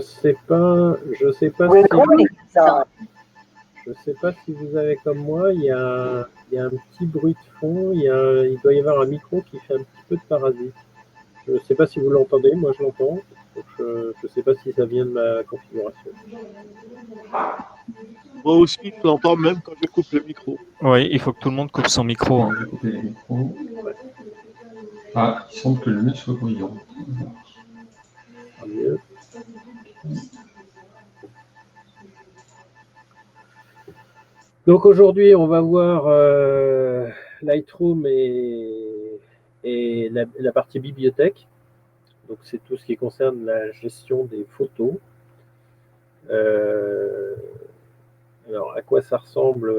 je sais pas Recording stopped. je sais pas si vous avez comme moi, il y a un petit bruit de fond, il doit y avoir un micro qui fait un petit peu de parasite. Je ne sais pas si vous l'entendez, moi je l'entends. Je ne sais pas si ça vient de ma configuration. Moi aussi, je l'entends même quand je coupe le micro. Oui, il faut que tout le monde coupe son micro. Je vais couper les micros. Ah, il semble que le mien soit brillant. Ah, mieux. Donc aujourd'hui, on va voir Lightroom et la partie bibliothèque. Donc c'est tout ce qui concerne la gestion des photos. Alors à quoi ça ressemble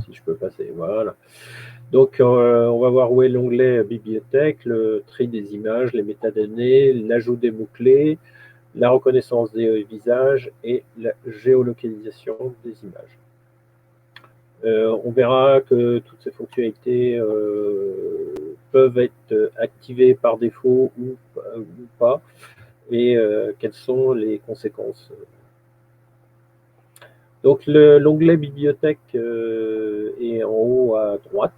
si je peux passer, voilà. Donc on va voir où est l'onglet bibliothèque, le tri des images, les métadonnées, l'ajout des mots-clés, la reconnaissance des visages et la géolocalisation des images. On verra que toutes ces fonctionnalités peuvent être activées par défaut ou pas, et quelles sont les conséquences. Donc l'onglet bibliothèque est en haut à droite,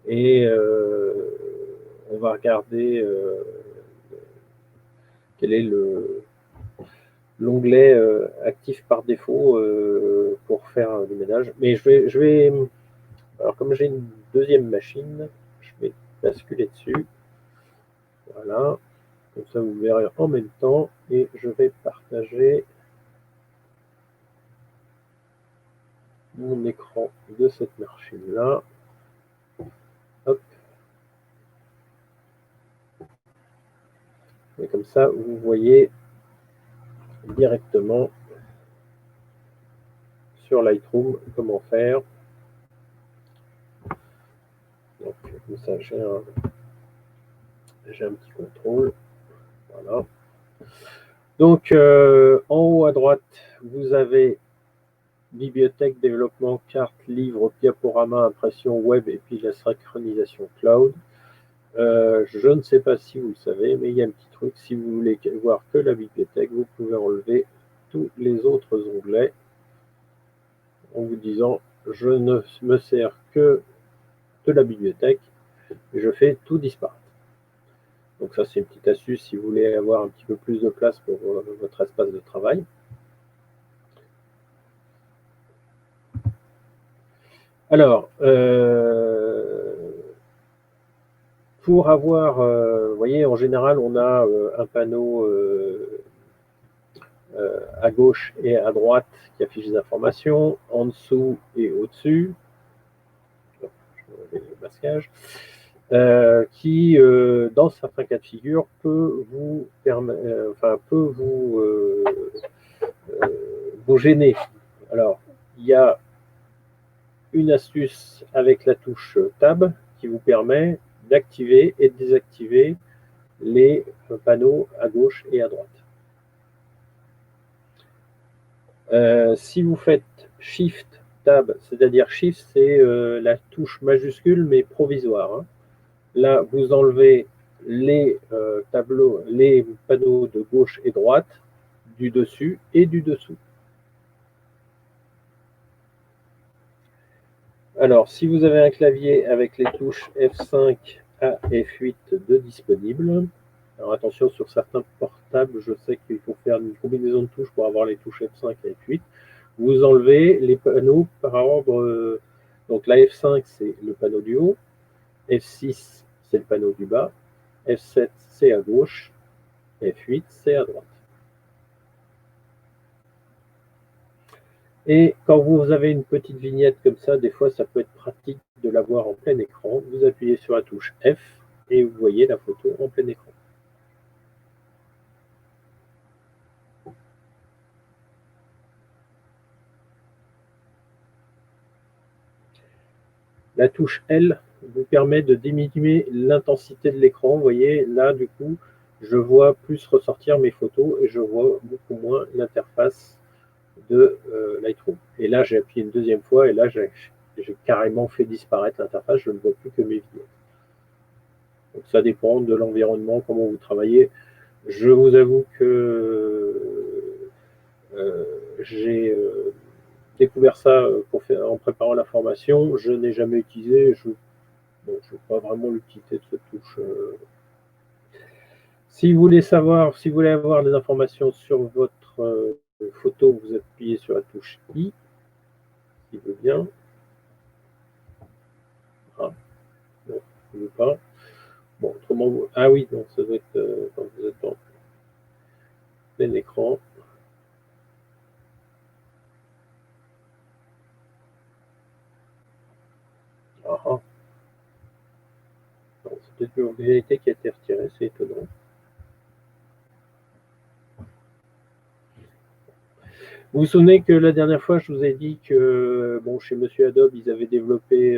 et on va regarder quel est l'onglet actif par défaut pour faire le ménage. Mais alors comme j'ai une deuxième machine, je vais basculer dessus. Voilà, comme ça vous verrez en même temps, et je vais partager mon écran de cette machine-là. Hop. Et comme ça, vous voyez directement sur Lightroom comment faire. Donc, comme ça, j'ai un petit contrôle. Voilà. Donc, en haut à droite, vous avez bibliothèque, développement, carte, livre, diaporama, impression web et puis la synchronisation cloud. Je ne sais pas si vous le savez, mais il y a un petit truc. Si vous voulez voir que la bibliothèque, vous pouvez enlever tous les autres onglets en vous disant je ne me sers que de la bibliothèque et je fais tout disparaître. Donc ça, c'est une petite astuce si vous voulez avoir un petit peu plus de place pour votre espace de travail. Alors, pour avoir, vous voyez, en général, on a un panneau à gauche et à droite qui affiche des informations, en dessous et au-dessus. Je vais le masquage. Qui, dans certains cas de figure, peut vous vous gêner. Alors, il y a une astuce avec la touche Tab qui vous permet d'activer et de désactiver les panneaux à gauche et à droite. Si vous faites Shift Tab, c'est-à-dire Shift, c'est la touche majuscule mais provisoire. Hein. Là, vous enlevez les les panneaux de gauche et droite, du dessus et du dessous. Alors, si vous avez un clavier avec les touches F5 à F8 de disponibles, alors attention, sur certains portables, je sais qu'il faut faire une combinaison de touches pour avoir les touches F5 et F8. Vous enlevez les panneaux par ordre. Donc la F5, c'est le panneau du haut. F6, c'est le panneau du bas. F7, c'est à gauche. F8, c'est à droite. Et quand vous avez une petite vignette comme ça, des fois, ça peut être pratique de l'avoir en plein écran. Vous appuyez sur la touche F et vous voyez la photo en plein écran. La touche L vous permet de diminuer l'intensité de l'écran. Vous voyez, là, du coup, je vois plus ressortir mes photos et je vois beaucoup moins l'interface de Lightroom. Et là, j'ai appuyé une deuxième fois et là, j'ai carrément fait disparaître l'interface. Je ne vois plus que mes vidéos. Donc, ça dépend de l'environnement, comment vous travaillez. Je vous avoue que j'ai découvert ça en préparant la formation. Je n'ai jamais utilisé. Je ne vois pas vraiment l'utilité de cette touche. Si vous voulez savoir, si vous voulez avoir des informations sur votre photo, vous appuyez sur la touche I, qui veut bien. Ah, non, je ne veux pas. Bon, autrement, ah oui, donc ça doit être quand vous êtes en plein écran. Ah, ah. C'est peut-être l'originalité qui a été retirée, c'est étonnant. Vous vous souvenez que la dernière fois, je vous ai dit que bon, chez Monsieur Adobe, ils avaient développé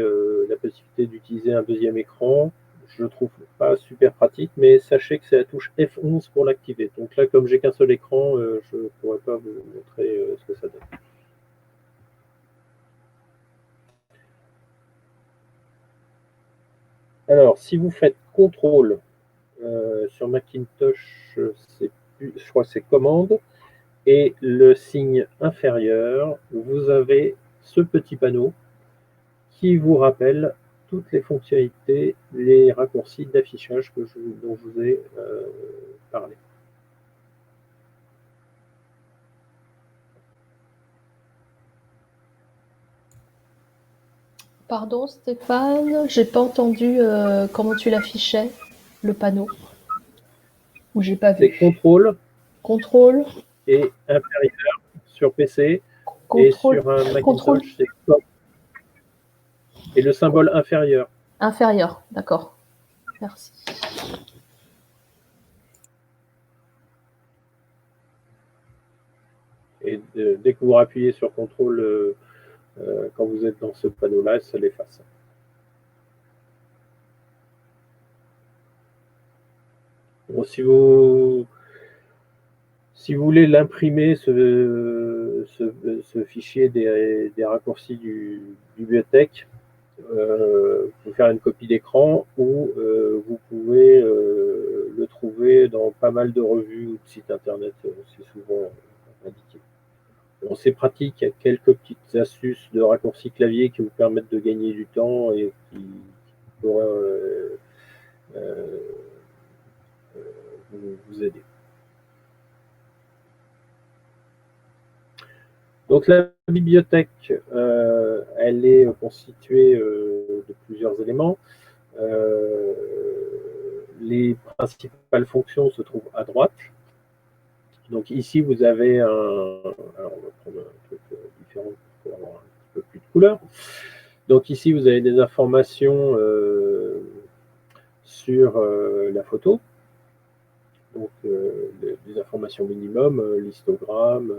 la possibilité d'utiliser un deuxième écran. Je ne trouve pas super pratique, mais sachez que c'est la touche F11 pour l'activer. Donc là, comme j'ai qu'un seul écran, je ne pourrais pas vous montrer ce que ça donne. Alors, si vous faites CTRL sur Macintosh, je crois que c'est commande, et le signe inférieur, vous avez ce petit panneau qui vous rappelle toutes les fonctionnalités, les raccourcis d'affichage dont je vous ai parlé. Pardon Stéphane, j'ai pas entendu comment tu l'affichais, le panneau. Ou j'ai pas C'est vu. CTRL Contrôle. Et inférieur sur PC Contrôle. et sur un Macintosh, Contrôle. c'est COM. Et le symbole inférieur. Inférieur, d'accord. Merci. Et dès que vous appuyez sur CTRL quand vous êtes dans ce panneau-là, ça l'efface. Bon, si vous voulez l'imprimer, ce fichier des raccourcis du bibliothèque, vous pouvez faire une copie d'écran ou vous pouvez le trouver dans pas mal de revues ou de sites internet, c'est souvent indiqué. Bon, c'est pratique, il y a quelques petites astuces de raccourcis clavier qui vous permettent de gagner du temps et qui pourraient vous aider. Donc la bibliothèque, elle est constituée de plusieurs éléments. Les principales fonctions se trouvent à droite. Donc ici, vous avez un... Alors, on va prendre un truc différent pour avoir un petit peu plus de couleur. Donc ici, vous avez des informations sur la photo. Donc des informations minimum, l'histogramme,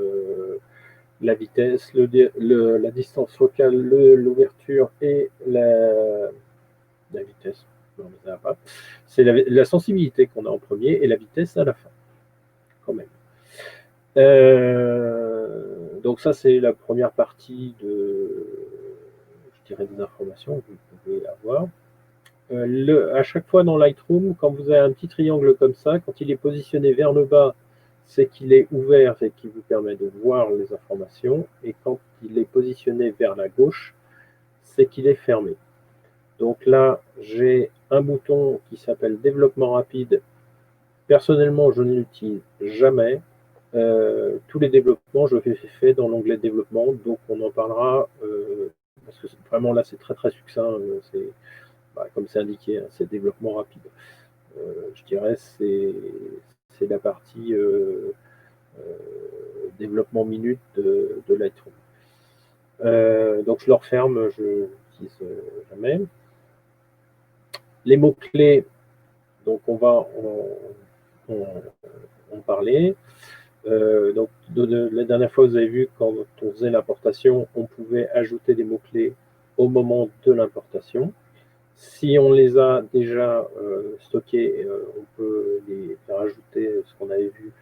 la vitesse, la distance focale, l'ouverture et la vitesse. Non, mais ça va pas. C'est la sensibilité qu'on a en premier et la vitesse à la fin, quand même. Donc ça, c'est la première partie je dirais, des informations que vous pouvez avoir. À chaque fois dans Lightroom, quand vous avez un petit triangle comme ça, quand il est positionné vers le bas, c'est qu'il est ouvert et qui vous permet de voir les informations. Et quand il est positionné vers la gauche, c'est qu'il est fermé. Donc là, j'ai un bouton qui s'appelle développement rapide. Personnellement, je ne l'utilise jamais. Tous les développements, je les fais dans l'onglet développement, donc on en parlera parce que vraiment là, c'est très très succinct. Comme c'est indiqué, hein, c'est développement rapide. Je dirais c'est la partie développement minute de Lightroom. Donc je le referme, je n'utilise jamais. Les mots-clés, donc on va en parler. Donc la dernière fois, vous avez vu, quand on faisait l'importation, on pouvait ajouter des mots-clés au moment de l'importation. Si on les a déjà stockés, on peut les faire ajouter, ce qu'on avait vu,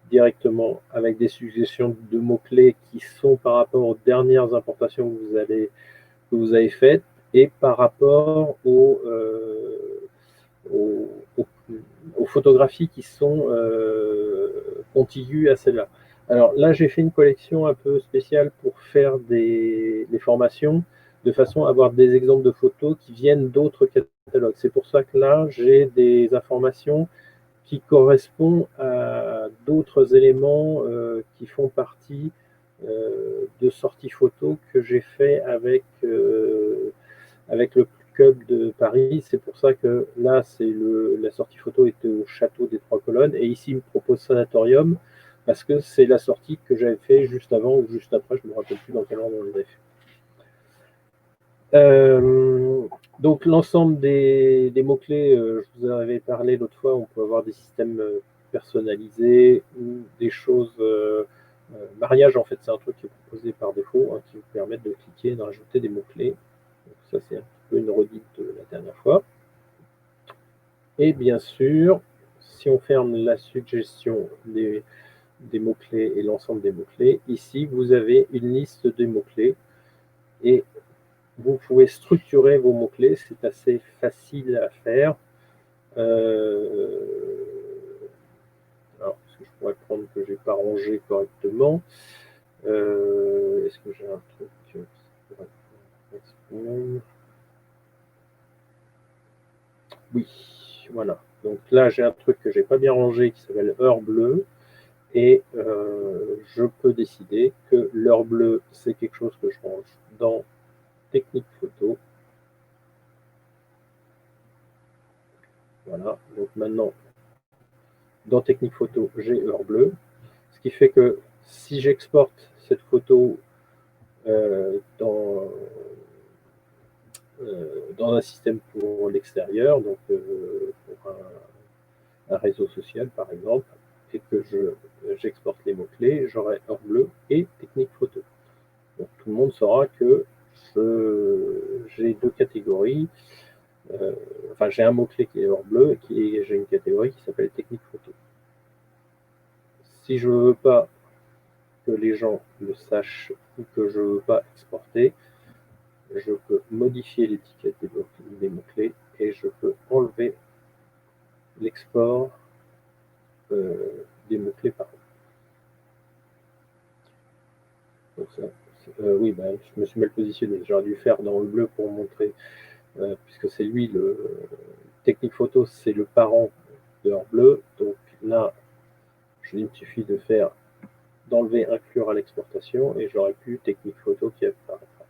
directement avec des suggestions de mots-clés qui sont par rapport aux dernières importations que vous avez faites et par rapport aux photographies qui sont contiguës à celle-là. Alors là, j'ai fait une collection un peu spéciale pour faire des formations, de façon à avoir des exemples de photos qui viennent d'autres catalogues. C'est pour ça que là, j'ai des informations qui correspondent à d'autres éléments qui font partie de sorties photos que j'ai fait avec le club de Paris. C'est pour ça que là, la sortie photo était au château des Trois Colonnes, et ici, il me propose Sanatorium, parce que c'est la sortie que j'avais fait juste avant ou juste après, je ne me rappelle plus dans quel ordre on l'avait fait. Donc l'ensemble des mots-clés, je vous en avais parlé l'autre fois, on peut avoir des systèmes personnalisés ou des choses. Mariage, en fait, c'est un truc qui est proposé par défaut, qui vous permet de cliquer et de rajouter des mots-clés. Donc ça, c'est un peu une redite de la dernière fois. Et bien sûr, si on ferme la suggestion des mots-clés et l'ensemble des mots-clés, ici, vous avez une liste des mots-clés et vous pouvez structurer vos mots-clés. C'est assez facile à faire. Alors, est-ce que je pourrais prendre que je n'ai pas rangé correctement? Est-ce que j'ai un truc qui pourrait correspondre? Oui, voilà. Donc là, j'ai un truc que j'ai pas bien rangé qui s'appelle heure bleue. Et je peux décider que l'heure bleue, c'est quelque chose que je range dans technique photo. Voilà. Donc maintenant, dans technique photo, j'ai heure bleue. Ce qui fait que si j'exporte cette photo dans un système pour l'extérieur, donc pour un réseau social par exemple, et que j'exporte les mots-clés, j'aurai heure bleue et technique photo. Donc tout le monde saura que j'ai deux catégories. Enfin, j'ai un mot-clé qui est heure bleue et j'ai une catégorie qui s'appelle technique photo. Si je ne veux pas que les gens le sachent ou que je ne veux pas exporter, je peux modifier l'étiquette des mots-clés et je peux enlever l'export des mots-clés par donc ça, oui, bah, je me suis mal positionné. J'aurais dû faire dans le bleu pour montrer, puisque c'est lui, le technique photo, c'est le parent de heure bleue. Donc là, il me suffit de faire d'enlever inclure à l'exportation et j'aurai plus technique photo qui apparaîtra.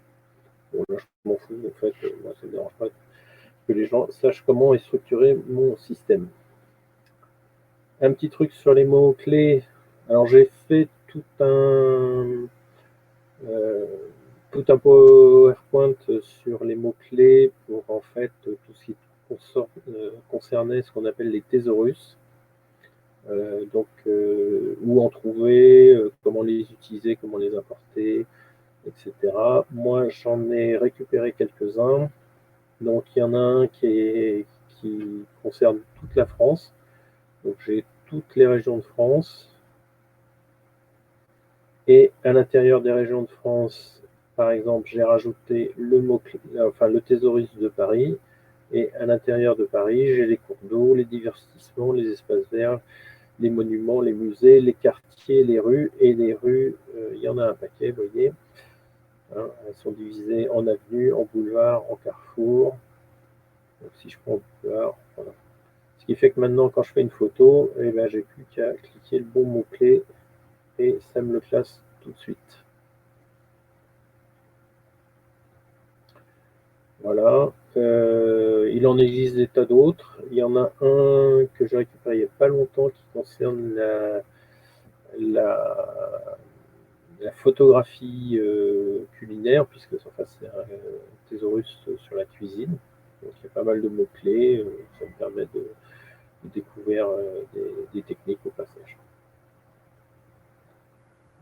Bon, là, je m'en fous, en fait, moi, ça ne me dérange pas que les gens sachent comment est structuré mon système. Un petit truc sur les mots-clés. Alors, j'ai fait tout un PowerPoint sur les mots-clés pour, en fait, tout ce qui concernait ce qu'on appelle les thésaurus. Donc, où en trouver, comment les utiliser, comment les importer, etc. Moi, j'en ai récupéré quelques-uns. Donc, il y en a un qui concerne toute la France. Donc, j'ai toutes les régions de France. Et à l'intérieur des régions de France, par exemple, j'ai rajouté le thésaurus de Paris. Et à l'intérieur de Paris, j'ai les cours d'eau, les divertissements, les espaces verts, les monuments, les musées, les quartiers, les rues. Et les rues, il y en a un paquet, vous voyez. Hein, elles sont divisées en avenues, en boulevards, en carrefours. Donc si je prends boulevard, voilà. Ce qui fait que maintenant, quand je fais une photo, eh ben, j'ai plus qu'à cliquer le bon mot-clé et ça me le classe tout de suite. Voilà. Il en existe des tas d'autres. Il y en a un que j'ai récupéré il n'y a pas longtemps qui concerne la photographie culinaire, puisque enfin, c'est un thésaurus sur la cuisine. Donc il y a pas mal de mots-clés. Ça me permet de découvrir des techniques au passage.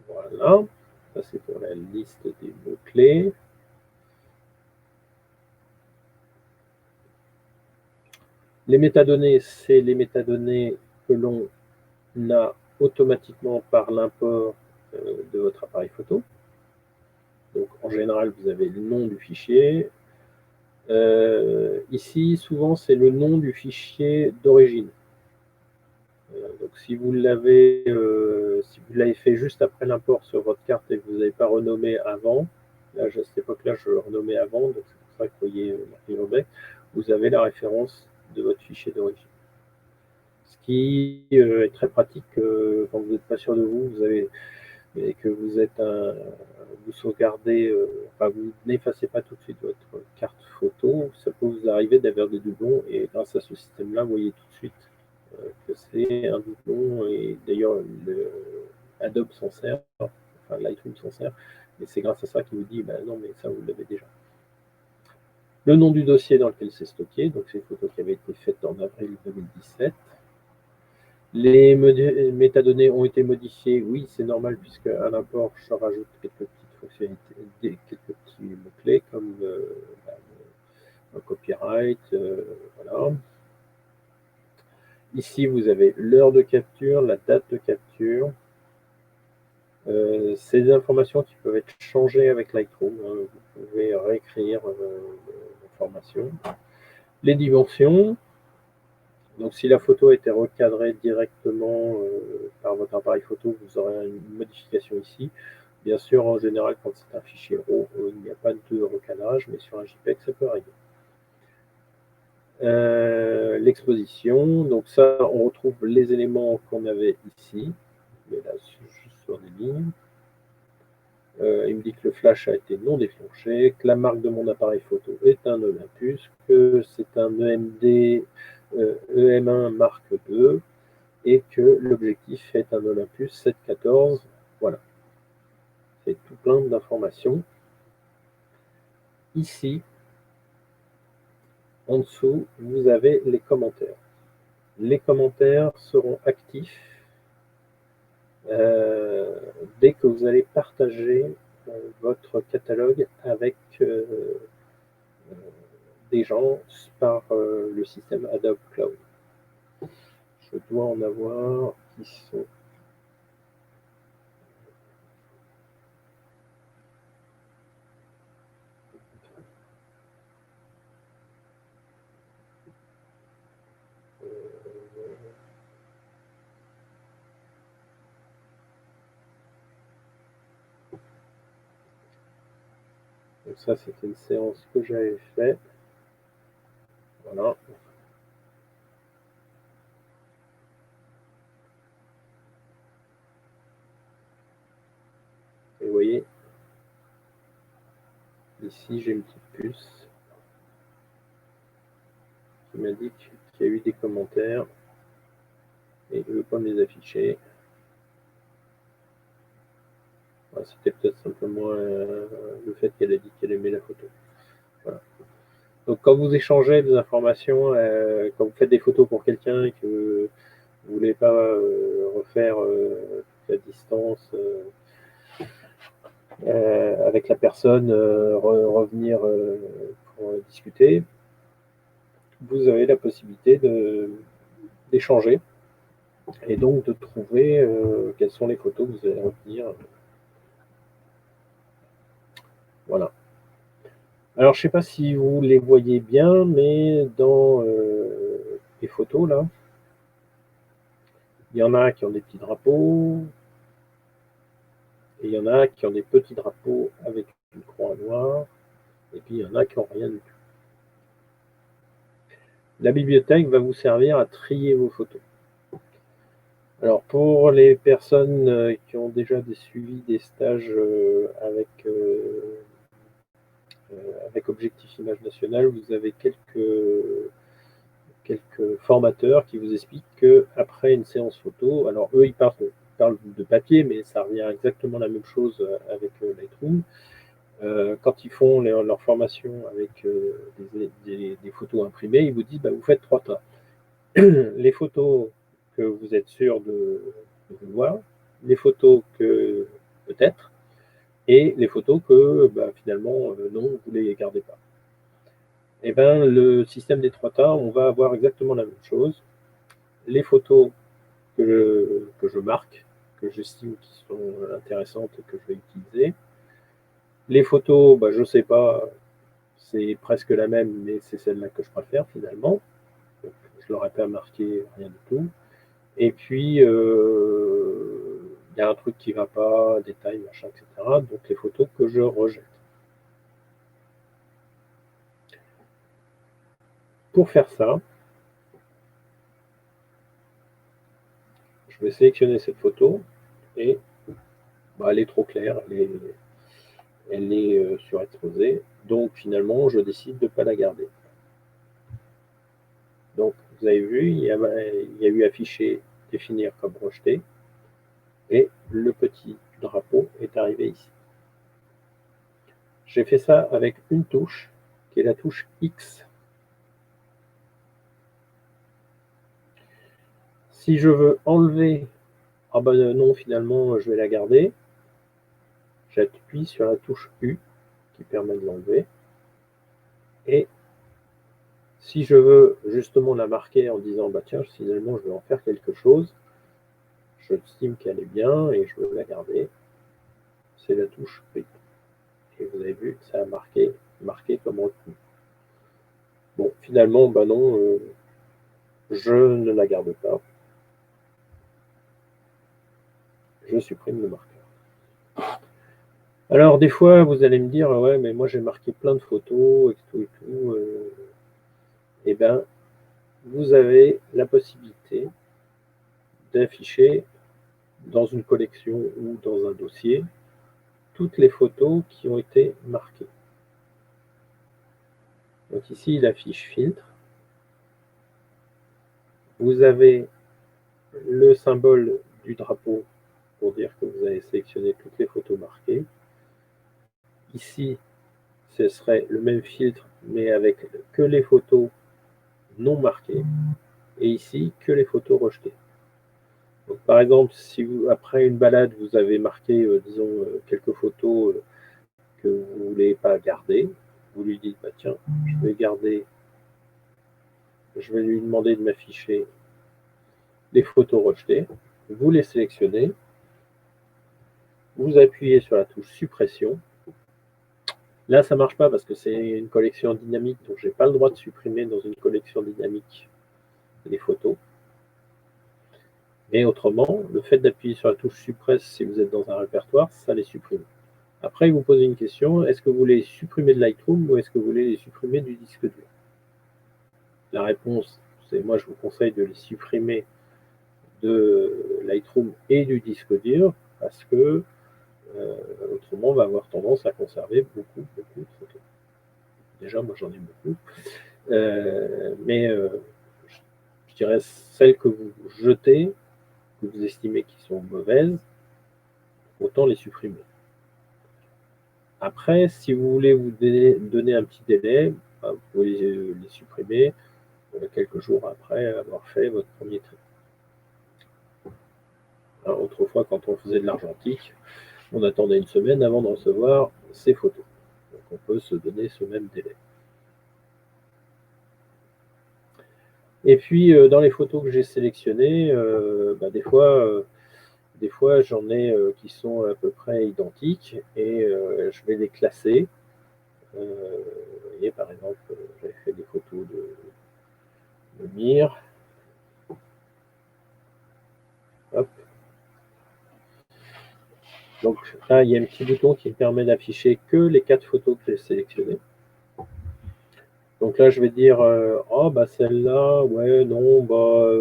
Voilà. Ça, c'est pour la liste des mots-clés. Les métadonnées, c'est les métadonnées que l'on a automatiquement par l'import de votre appareil photo. Donc en général, vous avez le nom du fichier, Ici, souvent, c'est le nom du fichier d'origine. Donc, si vous l'avez fait juste après l'import sur votre carte et que vous n'avez pas renommé avant, là, à cette époque-là, je le renommais avant, donc c'est pour ça que vous voyez marqué Urbex, vous avez la référence de votre fichier d'origine. Ce qui est très pratique quand vous n'êtes pas sûr de vous, et que vous sauvegardez, enfin vous n'effacez pas tout de suite votre carte photo, ça peut vous arriver d'avoir des doublons, et grâce à ce système-là, vous voyez tout de suite que c'est un doublon, et d'ailleurs Adobe s'en sert, enfin Lightroom s'en sert, et c'est grâce à ça qu'il vous dit, bah non mais ça vous l'avez déjà. Le nom du dossier dans lequel c'est stocké, donc c'est une photo qui avait été faite en avril 2017. Les métadonnées ont été modifiées, oui, c'est normal, puisque à l'import, je rajoute quelques petites fonctionnalités, quelques petits mots-clés, comme un copyright, voilà. Ici, vous avez l'heure de capture, la date de capture. C'est des informations qui peuvent être changées avec Lightroom, hein. Vous pouvez réécrire l'information. Les dimensions. Donc, si la photo a été recadrée directement par votre appareil photo, vous aurez une modification ici. Bien sûr, en général, quand c'est un fichier RAW, il n'y a pas de recadrage, mais sur un JPEG, ça peut arriver. L'exposition, donc ça, on retrouve les éléments qu'on avait ici, mais là, juste sur des lignes. Il me dit que le flash a été non déclenché, que la marque de mon appareil photo est un Olympus, que c'est un EMD EM1 marque 2 et que l'objectif est un Olympus 714. Voilà. C'est tout plein d'informations. Ici, en dessous, vous avez les commentaires. Les commentaires seront actifs dès que vous allez partager votre catalogue avec des gens par le système Adobe Cloud. Je dois en avoir qui sont... Donc ça, c'était une séance que j'avais faite. Voilà. Et vous voyez, ici, j'ai une petite puce qui m'indique qu'il y a eu des commentaires et je ne veux pas me les afficher. Voilà, c'était peut-être simplement le fait qu'elle a dit qu'elle aimait la photo. Voilà. Donc quand vous échangez des informations, quand vous faites des photos pour quelqu'un et que vous ne voulez pas refaire toute la distance avec la personne, revenir pour discuter, vous avez la possibilité d'échanger et donc de trouver quelles sont les photos que vous allez retenir. Voilà. Alors, je ne sais pas si vous les voyez bien, mais dans les photos, là, il y en a qui ont des petits drapeaux, et il y en a qui ont des petits drapeaux avec une croix noire, et puis il y en a qui n'ont rien du tout. La bibliothèque va vous servir à trier vos photos. Alors, pour les personnes qui ont déjà suivi des stages avec Objectif Image Nationale, vous avez quelques formateurs qui vous expliquent qu'après une séance photo, alors eux, ils parlent de papier, mais ça revient exactement la même chose avec Lightroom. Quand ils font leur formation avec des photos imprimées, ils vous disent, bah, vous faites 3 tas. Les photos que vous êtes sûr de voir, les photos que peut-être, et les photos que bah, finalement, non, vous ne les gardez pas. Et bien, le système des 3 tas, on va avoir exactement la même chose. Les photos que je marque, que j'estime qui sont intéressantes et que je vais utiliser. Les photos, bah, je ne sais pas c'est presque la même, mais c'est celle-là que je préfère finalement. Donc, je ne l'aurais pas marqué, rien du tout. Et puis, il y a un truc qui ne va pas, détail, machin, etc. Donc, les photos que je rejette. Pour faire ça, je vais sélectionner cette photo et elle est trop claire, elle est surexposée. Donc, finalement, je décide de ne pas la garder. Donc, vous avez vu, il y a eu affiché, définir comme rejeté, et le petit drapeau est arrivé ici. J'ai fait ça avec une touche, qui est la touche X. Si je veux enlever, ah ben non, finalement, je vais la garder, j'appuie sur la touche U, qui permet de l'enlever, et si je veux justement la marquer en disant, bah tiens, finalement, je vais en faire quelque chose, je estime qu'elle est bien et je veux la garder, c'est la touche U. Et vous avez vu, ça a marqué comme retenu. Bon, finalement, bah non, je ne la garde pas. Je supprime le marqueur. Alors, des fois, vous allez me dire, ouais, mais moi j'ai marqué plein de photos et tout. Eh bien, vous avez la possibilité d'afficher dans une collection ou dans un dossier toutes les photos qui ont été marquées. Donc ici, il affiche filtre. Vous avez le symbole du drapeau pour dire que vous avez sélectionné toutes les photos marquées. Ici, ce serait le même filtre, mais avec que les photos non marquées. Et ici, que les photos rejetées. Donc, par exemple, si vous, après une balade, vous avez marqué, disons, quelques photos que vous ne voulez pas garder, vous lui dites, bah, tiens, je vais garder, je vais lui demander de m'afficher les photos rejetées. Vous les sélectionnez, vous appuyez sur la touche suppression. Là, ça ne marche pas parce que c'est une collection dynamique, donc je n'ai pas le droit de supprimer dans une collection dynamique les photos. Mais autrement, le fait d'appuyer sur la touche suppresse si vous êtes dans un répertoire, ça les supprime. Après, vous posez une question, est-ce que vous voulez les supprimer de Lightroom ou est-ce que vous voulez les supprimer du disque dur? La réponse, c'est moi je vous conseille de les supprimer de Lightroom et du disque dur parce que autrement on va avoir tendance à conserver beaucoup de photos. Déjà, moi j'en ai beaucoup. Mais je dirais celles que vous jetez, que vous estimez qui sont mauvaises, autant les supprimer. Après, si vous voulez vous donner un petit délai, vous pouvez les supprimer quelques jours après avoir fait votre premier tri. Alors, autrefois, quand on faisait de l'argentique, on attendait une semaine avant de recevoir ces photos. Donc on peut se donner ce même délai. Et puis, dans les photos que j'ai sélectionnées, des fois j'en ai qui sont à peu près identiques et je vais les classer. Vous voyez, par exemple, j'avais fait des photos de Mire. Hop. Donc là, il y a un petit bouton qui me permet d'afficher que les 4 photos que j'ai sélectionnées. Donc là, je vais dire, oh, bah celle-là, ouais, non, bah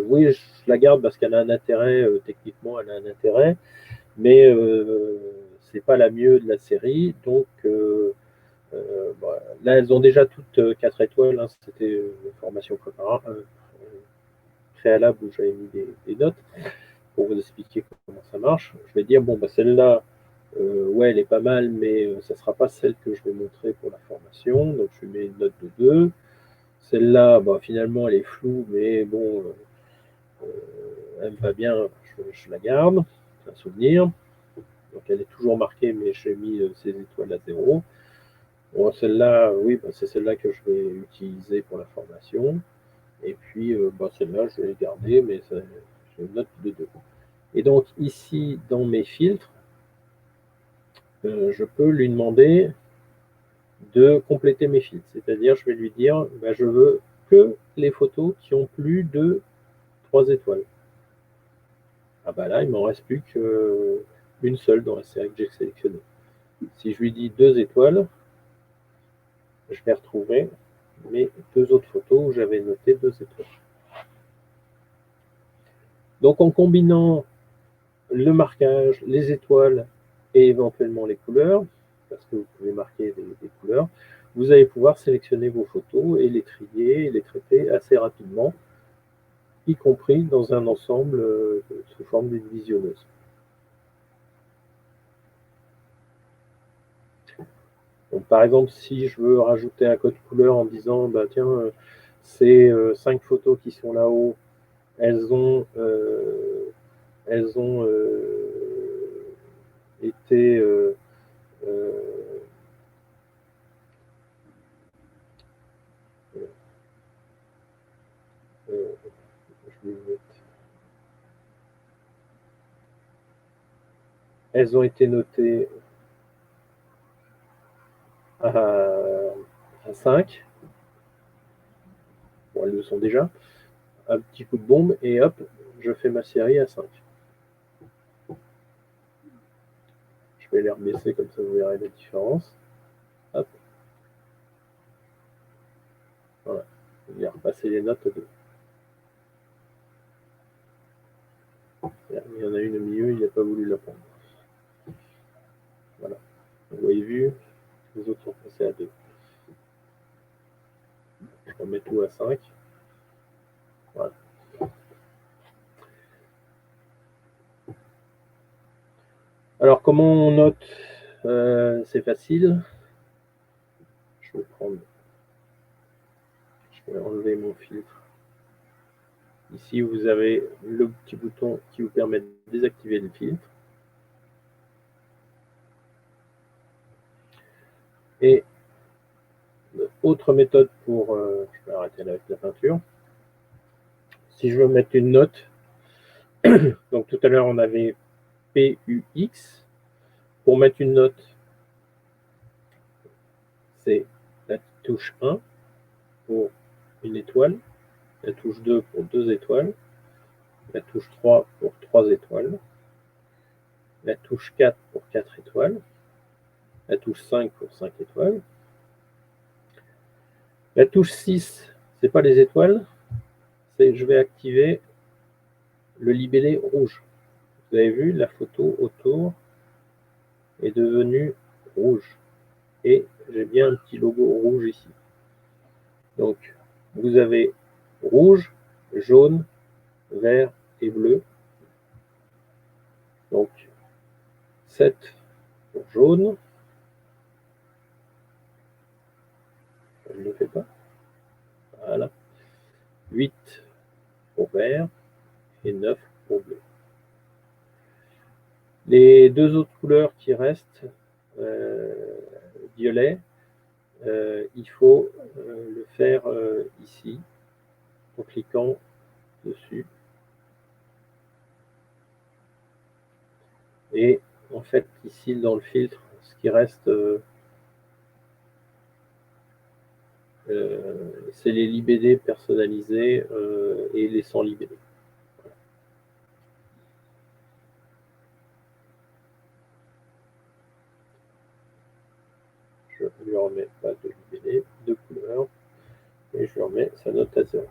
oui, je la garde parce qu'elle a un intérêt, techniquement, elle a un intérêt, mais c'est pas la mieux de la série. Donc là, elles ont déjà toutes 4 étoiles, hein, c'était une formation préalable où j'avais mis des notes pour vous expliquer comment ça marche. Je vais dire, bon, bah celle-là, ouais, elle est pas mal, mais ça ne sera pas celle que je vais montrer pour la formation. Donc, je lui mets une note de 2. Celle-là, bah, finalement, elle est floue, mais bon, elle me va bien, je la garde. C'est un souvenir. Donc, elle est toujours marquée, mais j'ai mis ces étoiles à 0. Bon, celle-là, oui, bah, c'est celle-là que je vais utiliser pour la formation. Et puis, celle-là, je vais garder, mais j'ai une note de 2. Et donc, ici, dans mes filtres, je peux lui demander de compléter mes filtres. C'est-à-dire, je vais lui dire, bah, je veux que les photos qui ont plus de 3 étoiles. Ah bah là, il m'en reste plus qu'une seule dans la série que j'ai sélectionnée. Si je lui dis 2 étoiles, je vais retrouver mes 2 autres photos où j'avais noté 2 étoiles. Donc en combinant le marquage, les étoiles et éventuellement les couleurs, parce que vous pouvez marquer des couleurs, vous allez pouvoir sélectionner vos photos et les trier et les traiter assez rapidement, y compris dans un ensemble sous forme d'une visionneuse. Donc, par exemple, si je veux rajouter un code couleur en disant, bah, tiens, ces 5 photos qui sont là-haut, elles ont été elles ont été notées à 5. Bon, elles le sont déjà. Un petit coup de bombe et hop, je fais ma série à 5. Je vais les rebaisser comme ça vous verrez la différence. Hop. Voilà. Je vais repasser les notes à 2. Il y en a une au milieu, il n'a pas voulu la prendre. Voilà. Vous avez vu, les autres sont passés à 2. Je remets tout à 5. Voilà. Alors, comment on note c'est facile. Je vais enlever mon filtre. Ici, vous avez le petit bouton qui vous permet de désactiver le filtre. Et autre méthode pour... je vais arrêter là avec la peinture. Si je veux mettre une note, donc tout à l'heure on avait PUX. Pour mettre une note, c'est la touche 1 pour une étoile, la touche 2 pour 2 étoiles, la touche 3 pour 3 étoiles, la touche 4 pour 4 étoiles, la touche 5 pour 5 étoiles. La touche 6, c'est pas les étoiles, c'est je vais activer le libellé rouge. Vous avez vu, la photo autour est devenue rouge. Et j'ai bien un petit logo rouge ici. Donc, vous avez rouge, jaune, vert et bleu. Donc, 7 pour jaune. Je ne le fais pas. Voilà. 8 pour vert et 9 pour bleu. Les 2 autres couleurs qui restent, violet, il faut le faire ici, en cliquant dessus. Et en fait, ici, dans le filtre, ce qui reste, c'est les libellés personnalisés et les sans libellés. Voilà. Je lui remets pas de libellé, de couleur, et je lui remets sa note à 0.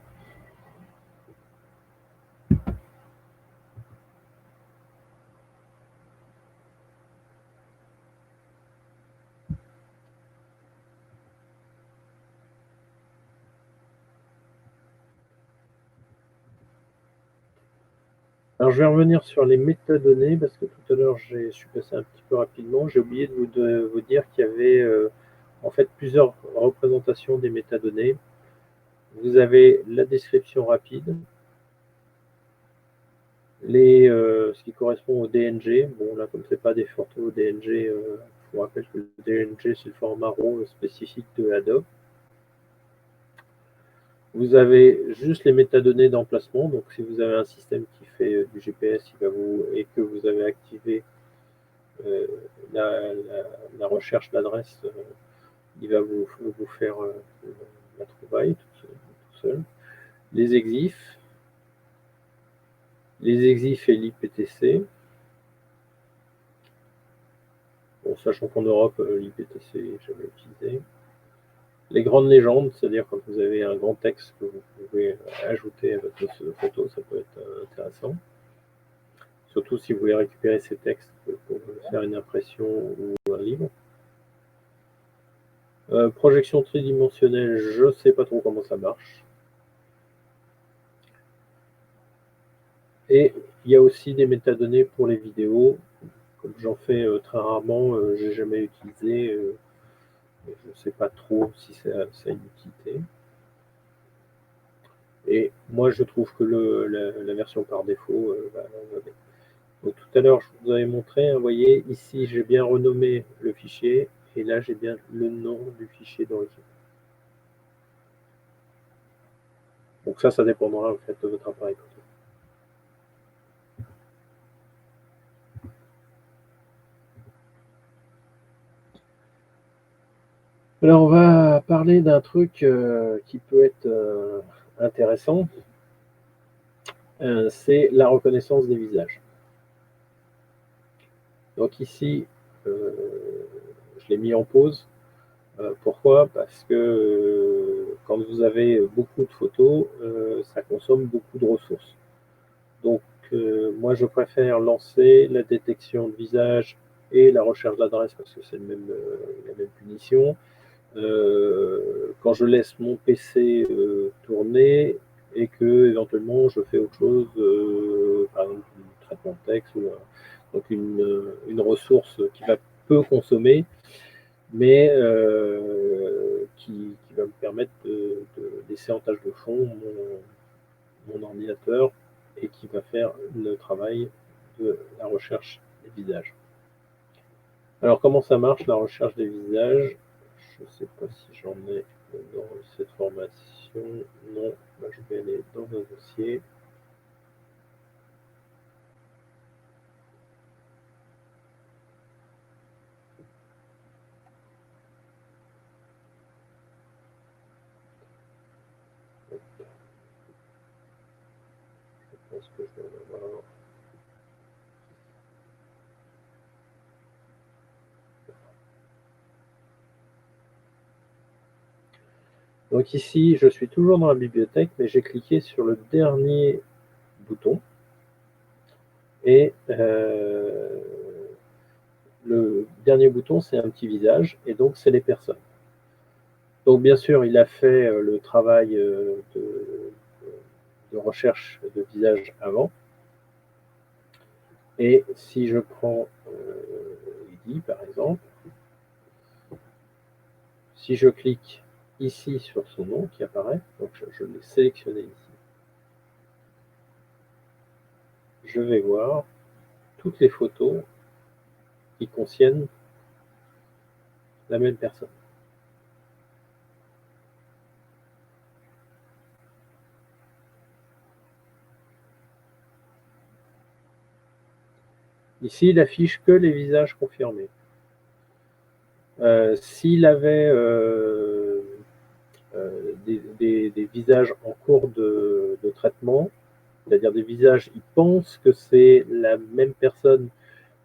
Alors je vais revenir sur les métadonnées parce que tout à l'heure je suis passé un petit peu rapidement. J'ai oublié de vous dire qu'il y avait en fait plusieurs représentations des métadonnées. Vous avez la description rapide, ce qui correspond au DNG. Bon là comme c'est pas des photos DNG, je vous rappelle que le DNG c'est le format RAW spécifique de Adobe. Vous avez juste les métadonnées d'emplacement. Donc si vous avez un système qui fait du GPS et que vous avez activé la recherche d'adresse il va vous faire la trouvaille tout seul. Les exifs et l'IPTC. Bon, sachant qu'en Europe, l'IPTC n'est jamais utilisé. Les grandes légendes, c'est-à-dire quand vous avez un grand texte que vous pouvez ajouter à votre photo, ça peut être intéressant. Surtout si vous voulez récupérer ces textes pour faire une impression ou un livre. Projection tridimensionnelle, je ne sais pas trop comment ça marche. Et il y a aussi des métadonnées pour les vidéos. Comme j'en fais très rarement, je n'ai jamais utilisé. Je ne sais pas trop si ça a une utilité. Et moi, je trouve que la version par défaut va bien. Donc, tout à l'heure, je vous avais montré, vous voyez, ici, j'ai bien renommé le fichier, et là, j'ai bien le nom du fichier d'origine. Donc ça dépendra en fait de votre appareil photo. Alors, on va parler d'un truc qui peut être intéressant, c'est la reconnaissance des visages. Donc ici, je l'ai mis en pause. Pourquoi? Parce que quand vous avez beaucoup de photos, ça consomme beaucoup de ressources. Donc, moi, je préfère lancer la détection de visage et la recherche d'adresse parce que c'est la même punition. Quand je laisse mon PC tourner et que éventuellement je fais autre chose, par exemple un traitement de texte ou donc une ressource qui va peu consommer, mais qui va me permettre de laisser en tâche de fond mon ordinateur et qui va faire le travail de la recherche des visages. Alors comment ça marche la recherche des visages? Je ne sais pas si j'en ai dans cette formation. Non, bah, je vais aller dans un dossier. Hop. Je pense que je dois en avoir. Donc ici, je suis toujours dans la bibliothèque, mais j'ai cliqué sur le dernier bouton. Et le dernier bouton, c'est un petit visage, et donc c'est les personnes. Donc bien sûr, il a fait le travail de recherche de visage avant. Et si je prends Eddy, par exemple, si je clique ici sur son nom qui apparaît, donc je l'ai sélectionné ici, je vais voir toutes les photos qui contiennent la même personne. Ici, il affiche que les visages confirmés. S'il avait des visages en cours de traitement, c'est-à-dire des visages, il pense que c'est la même personne,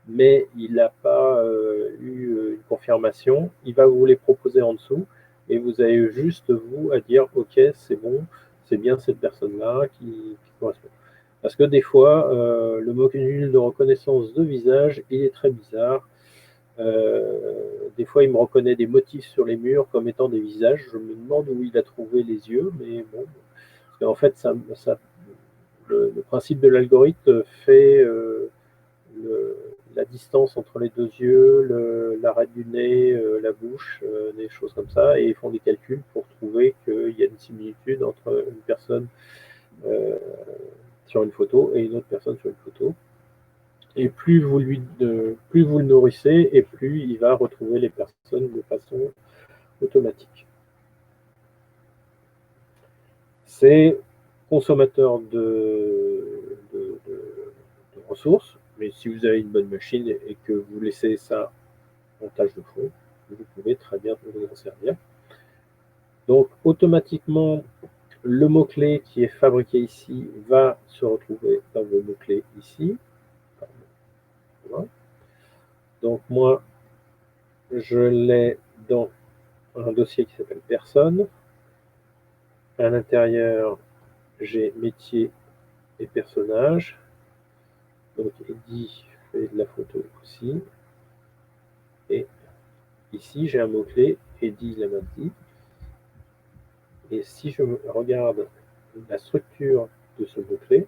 mais il n'a pas eu une confirmation, il va vous les proposer en dessous, et vous avez juste, vous, à dire « Ok, c'est bon, c'est bien cette personne-là qui correspond ». Parce que des fois, le module de reconnaissance de visage, il est très bizarre. Des fois, il me reconnaît des motifs sur les murs comme étant des visages. Je me demande où il a trouvé les yeux, mais bon. En fait, le principe de l'algorithme fait la distance entre les deux yeux, l'arrêt du nez, la bouche, des choses comme ça, et ils font des calculs pour trouver qu'il y a une similitude entre une personne sur une photo et une autre personne sur une photo. Et plus vous le nourrissez, et plus il va retrouver les personnes de façon automatique. C'est consommateur de ressources, mais si vous avez une bonne machine et que vous laissez ça en tâche de fond, vous pouvez très bien vous en servir. Donc, automatiquement, le mot-clé qui est fabriqué ici va se retrouver dans vos mots-clés ici. Voilà. Donc, moi, je l'ai dans un dossier qui s'appelle personne. À l'intérieur, j'ai métier et personnage. Donc, Eddy fait de la photo aussi. Et ici, j'ai un mot-clé, Eddy Lamati. Et si je regarde la structure de ce mot-clé,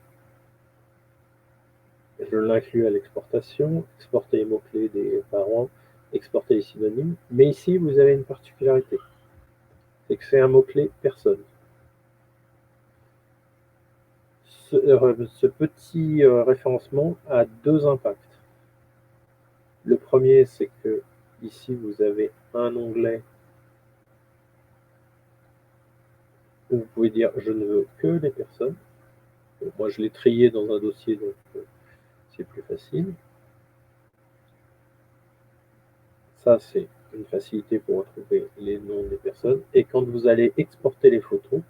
je l'inclus à l'exportation, exporter les mots-clés des parents, exporter les synonymes. Mais ici, vous avez une particularité. C'est que c'est un mot-clé personne. Ce petit référencement a deux impacts. Le premier, c'est que ici, vous avez un onglet où vous pouvez dire « Je ne veux que les personnes ». Moi, je l'ai trié dans un dossier, donc c'est plus facile. Ça, c'est une facilité pour retrouver les noms des personnes. Et quand vous allez exporter les photos,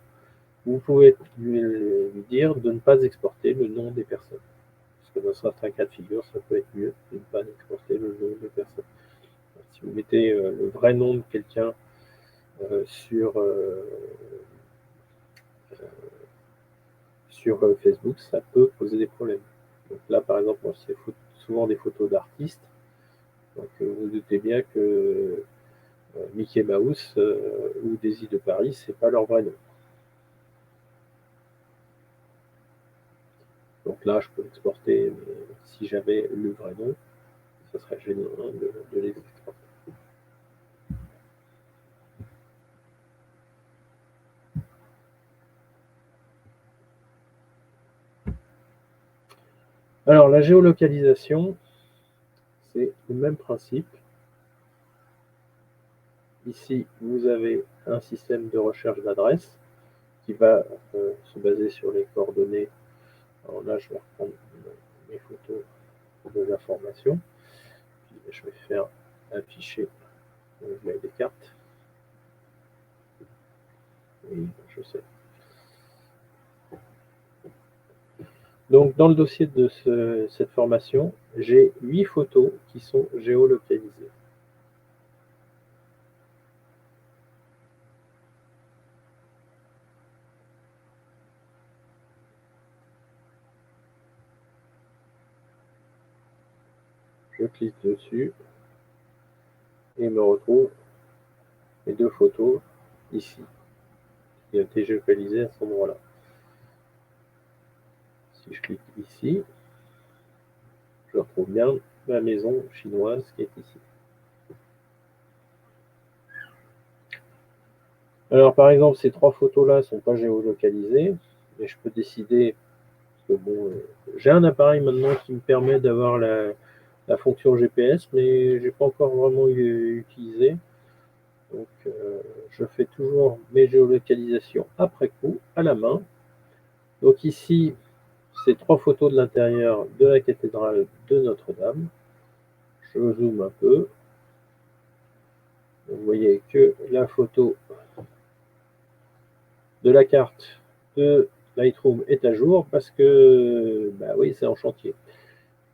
vous pouvez lui dire de ne pas exporter le nom des personnes. Parce que dans certains cas de figure, ça peut être mieux de ne pas exporter le nom des personnes. Si vous mettez le vrai nom de quelqu'un sur Facebook, ça peut poser des problèmes. Donc là, par exemple, moi, c'est souvent des photos d'artistes. Donc vous doutez bien que Mickey Mouse ou Daisy de Paris, c'est pas leur vrai nom. Donc là, je peux l'exporter, mais si j'avais le vrai nom, ça serait génial de les exporter. Alors, la géolocalisation, c'est le même principe. Ici, vous avez un système de recherche d'adresse qui va se baser sur les coordonnées. Alors là, je vais reprendre mes photos de l'information. Je vais faire afficher des cartes. Oui, je sais. Donc, dans le dossier de cette formation, j'ai 8 photos qui sont géolocalisées. Je clique dessus et me retrouve mes 2 photos ici, qui ont été géolocalisées à cet endroit-là. Si je clique ici, je retrouve bien ma maison chinoise qui est ici. Alors par exemple, ces 3 photos-là ne sont pas géolocalisées, mais je peux décider, parce que bon, j'ai un appareil maintenant qui me permet d'avoir la fonction GPS, mais je n'ai pas encore vraiment utilisé. Donc je fais toujours mes géolocalisations après coup, à la main. Donc ici, c'est 3 photos de l'intérieur de la cathédrale de Notre-Dame. Je zoome un peu. Vous voyez que la photo de la carte de Lightroom est à jour parce que, bah oui, c'est en chantier.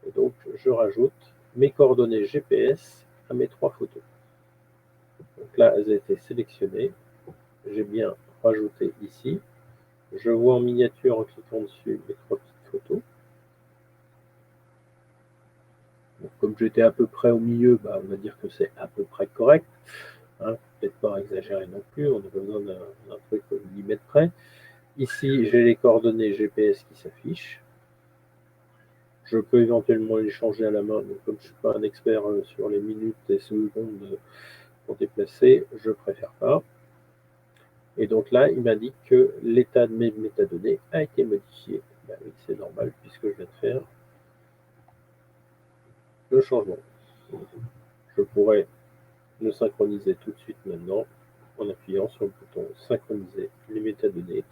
Et donc, je rajoute mes coordonnées GPS à mes 3 photos. Donc là, elles ont été sélectionnées. J'ai bien rajouté ici. Je vois en miniature en cliquant dessus les 3 petites photos. Donc, comme j'étais à peu près au milieu, bah, on va dire que c'est à peu près correct. Hein, peut-être pas exagérer non plus, on a besoin d'un truc au millimètre près. Ici, j'ai les coordonnées GPS qui s'affichent. Je peux éventuellement les changer à la main, mais comme je ne suis pas un expert sur les minutes et secondes pour déplacer, je préfère pas. Et donc là, il m'indique que l'état de mes métadonnées a été modifié. Ben oui, c'est normal puisque je viens de faire le changement. Je pourrais le synchroniser tout de suite maintenant en appuyant sur le bouton synchroniser les métadonnées.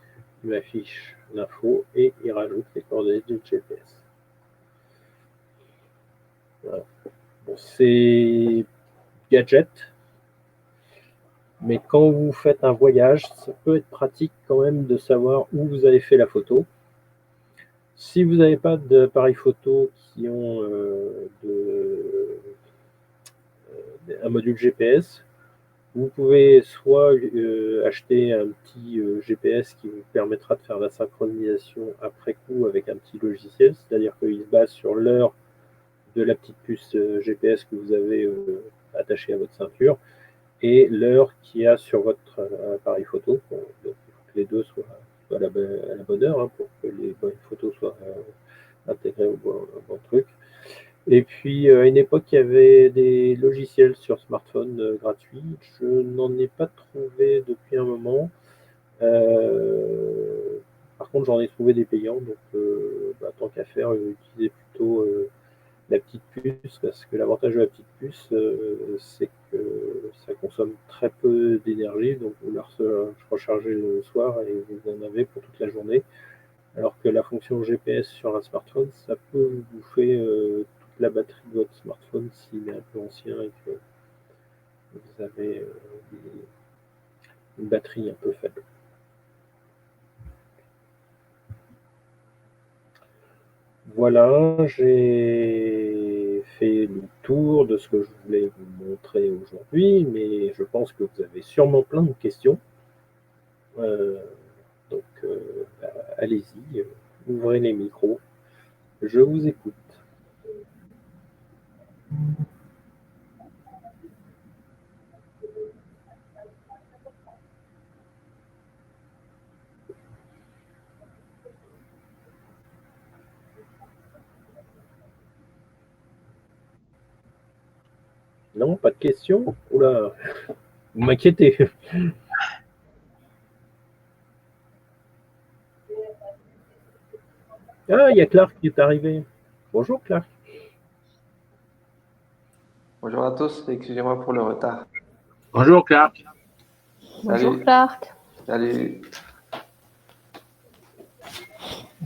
Il m'affiche l'info et il rajoute les coordonnées du GPS. Voilà. Bon, c'est gadget, Mais quand vous faites un voyage, ça peut être pratique quand même de savoir où vous avez fait la photo. Si vous n'avez pas d'appareil photo qui ont un module GPS, vous pouvez soit acheter un petit GPS qui vous permettra de faire la synchronisation après coup avec un petit logiciel, c'est-à-dire qu'il se base sur l'heure de la petite puce GPS que vous avez attachée à votre ceinture et l'heure qu'il y a sur votre appareil photo. Donc, il faut que les deux soient à la bonne heure hein, pour que les bonnes photos soient intégrées au bon truc. Et puis, à une époque, il y avait des logiciels sur smartphone gratuits. Je n'en ai pas trouvé depuis un moment. Par contre, j'en ai trouvé des payants. Donc, tant qu'à faire, utiliser plutôt la petite puce, parce que l'avantage de la petite puce, c'est que ça consomme très peu d'énergie. Donc, vous la rechargez le soir et vous en avez pour toute la journée. Alors que la fonction GPS sur un smartphone, ça peut vous bouffer toute la batterie de votre smartphone s'il est un peu ancien et que vous avez une batterie un peu faible. Voilà, j'ai fait le tour de ce que je voulais vous montrer aujourd'hui, mais je pense que vous avez sûrement plein de questions. Donc, allez-y, ouvrez les micros, je vous écoute. Non, pas de questions? Oula, vous m'inquiétez. Ah, il y a Clark qui est arrivé. Bonjour Clark. Bonjour à tous, excusez-moi pour le retard. Bonjour Clark. Bonjour Salut. Clark. Salut.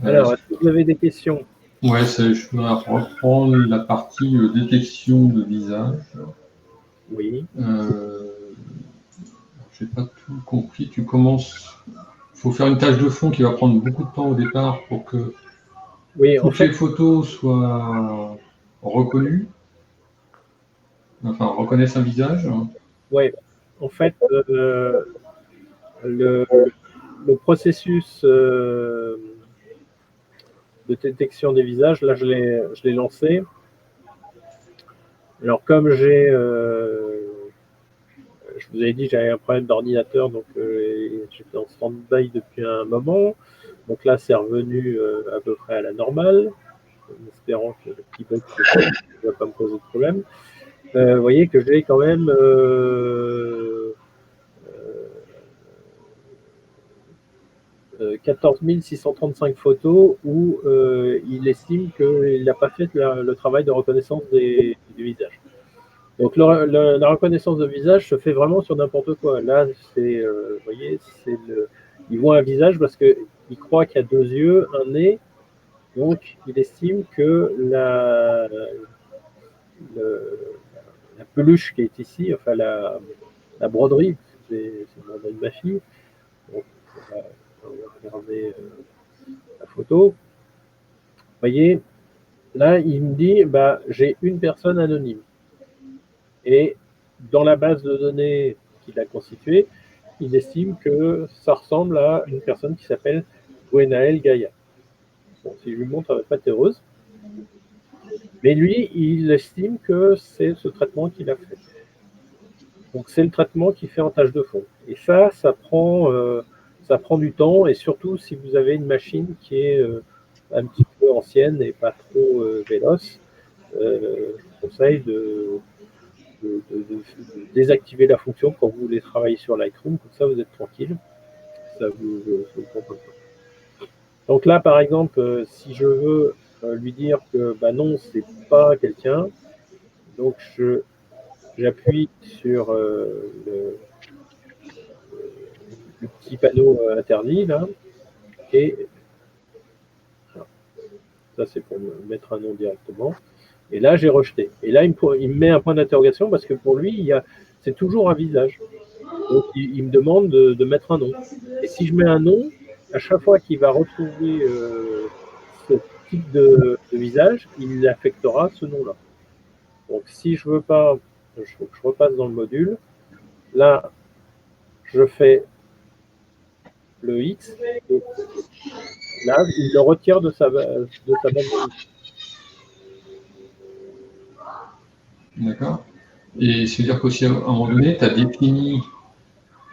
Alors, est-ce que vous avez des questions? Ouais, je peux reprendre la partie détection de visage. Oui. J'ai pas tout compris. Tu commences. Il faut faire une tâche de fond qui va prendre beaucoup de temps au départ pour que Oui, en toutes fait, les photos soient reconnues. Enfin, reconnaissent un visage. ouais, en fait, le processus de détection des visages, là, je l'ai lancé. Alors, comme je vous avais dit, j'avais un problème d'ordinateur, donc j'étais en stand-by depuis un moment. Donc là, c'est revenu à peu près à la normale, en espérant que le petit bug ne va pas me poser de problème. Vous voyez que j'ai quand même 14 635 photos où il estime qu'il n'a pas fait le travail de reconnaissance du visage. Donc la reconnaissance de visage se fait vraiment sur n'importe quoi. Là, c'est, vous voyez, il voit un visage parce qu'il croit qu'il y a deux yeux, un nez, donc il estime que la peluche qui est ici, enfin la broderie, c'est la broderie de ma fille. Donc, on va regarder la photo. Vous voyez, là, il me dit, bah, j'ai une personne anonyme. Et dans la base de données qu'il a constituée, il estime que ça ressemble à une personne qui s'appelle Gwenaël Gaïa. Bon, si je lui montre, elle va pas être heureuse. Mais lui, il estime que c'est ce traitement qu'il a fait. Donc c'est le traitement qu'il fait en tâche de fond. Et ça prend du temps, et surtout si vous avez une machine qui est un petit peu ancienne et pas trop véloce, je vous conseille de désactiver la fonction quand vous voulez travailler sur Lightroom, comme ça vous êtes tranquille. Ça vous prend pas le temps. Donc là, par exemple, si je veux lui dire que bah non, c'est pas quelqu'un, donc j'appuie sur le petit panneau interdit là, et ça c'est pour me mettre un nom directement. Et là, j'ai rejeté. Et là, il me met un point d'interrogation parce que pour lui, c'est toujours un visage. Donc, il me demande de mettre un nom. Et si je mets un nom, à chaque fois qu'il va retrouver ce type de visage, il affectera ce nom-là. Donc, si je veux pas, je repasse dans le module. Là, je fais le X. Et là, il le retire de sa base de données. D'accord. Et c'est-à-dire qu'aussi, à un moment donné, tu as défini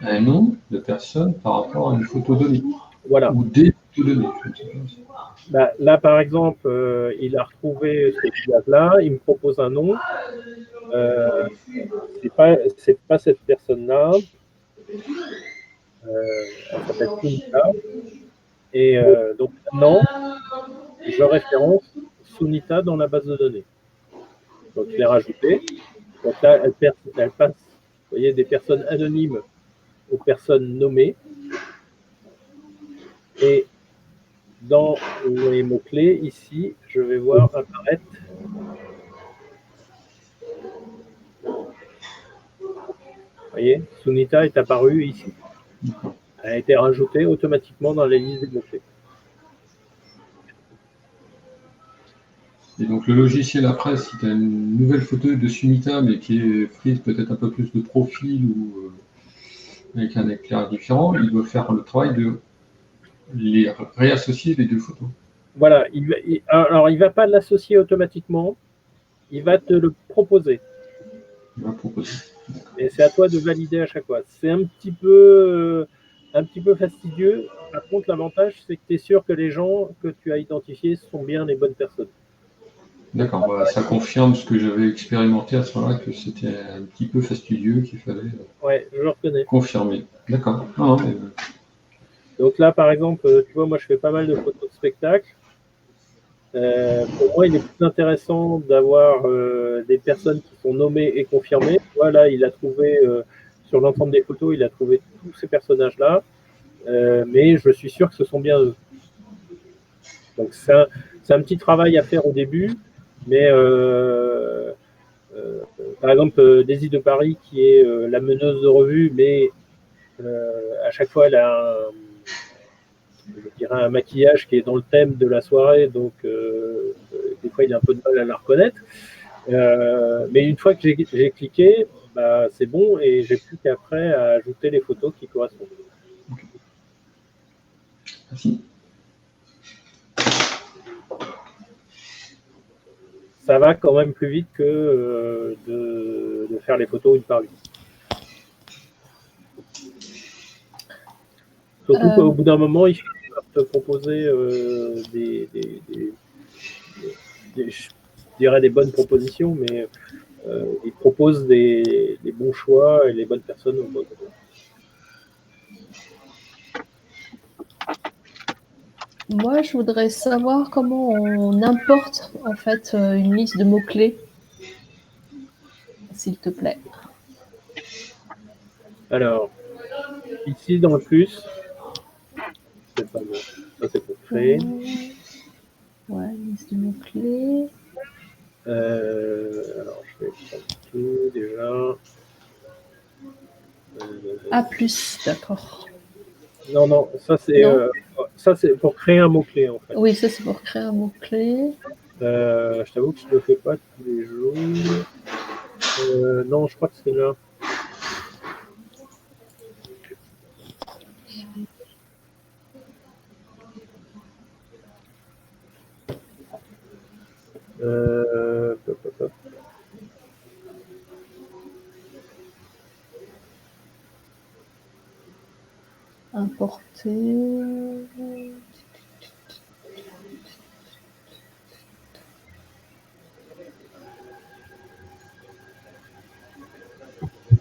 un nom de personne par rapport à une photo donnée. Voilà. Ou des photos données. Bah, là, par exemple, il a retrouvé ce visage-là, il me propose un nom. C'est pas cette personne-là. Elle s'appelle Sunita. Et donc maintenant, je référence Sunita dans la base de données. Donc je l'ai rajouté. Donc là, elle passe, vous voyez, des personnes anonymes aux personnes nommées. Et dans les mots-clés, ici, je vais voir apparaître. Vous voyez, Sunita est apparue ici. Elle a été rajoutée automatiquement dans la liste des mots-clés. Et donc le logiciel après, si tu as une nouvelle photo de Sunita, mais qui est prise peut-être un peu plus de profil ou avec un éclairage différent, il doit faire le travail de les réassocier les deux photos. Voilà, alors il ne va pas l'associer automatiquement, il va te le proposer. Il va proposer. Et c'est à toi de valider à chaque fois. C'est un petit peu fastidieux. Par contre, l'avantage, c'est que tu es sûr que les gens que tu as identifiés sont bien les bonnes personnes. D'accord, bah, ça confirme ce que j'avais expérimenté à ce moment-là, que c'était un petit peu fastidieux, qu'il fallait ouais, je le reconnais. Confirmer. D'accord. Ah, mais... Donc là, par exemple, tu vois, moi, je fais pas mal de photos de spectacle. Pour moi, il est plus intéressant d'avoir des personnes qui sont nommées et confirmées. Voilà, il a trouvé, sur l'ensemble des photos, il a trouvé tous ces personnages-là. Mais je suis sûr que ce sont bien eux. Donc c'est un petit travail à faire au début, mais par exemple Daisy de Paris qui est la meneuse de revue, mais à chaque fois elle a un maquillage qui est dans le thème de la soirée, donc des fois il a un peu de mal à la reconnaître. Mais une fois que j'ai cliqué, bah, c'est bon et j'ai plus qu'après à ajouter les photos qui correspondent. Merci. Ça va quand même plus vite que de faire les photos une par une. Surtout qu'au bout d'un moment, il va te proposer je dirais des bonnes propositions, mais il propose des bons choix et les bonnes personnes au bon moment. Moi, je voudrais savoir comment on importe en fait une liste de mots-clés, s'il te plaît. Alors, ici dans le plus, c'est pas bon. Ça c'est pour créer. Ouais, liste de mots-clés. Alors, je vais prendre tout déjà. A+, d'accord. Non, ça c'est pour créer un mot-clé en fait. Oui, ça c'est pour créer un mot-clé. Je t'avoue que je ne le fais pas tous les jours. Non, je crois que c'est là. Hop. Importer.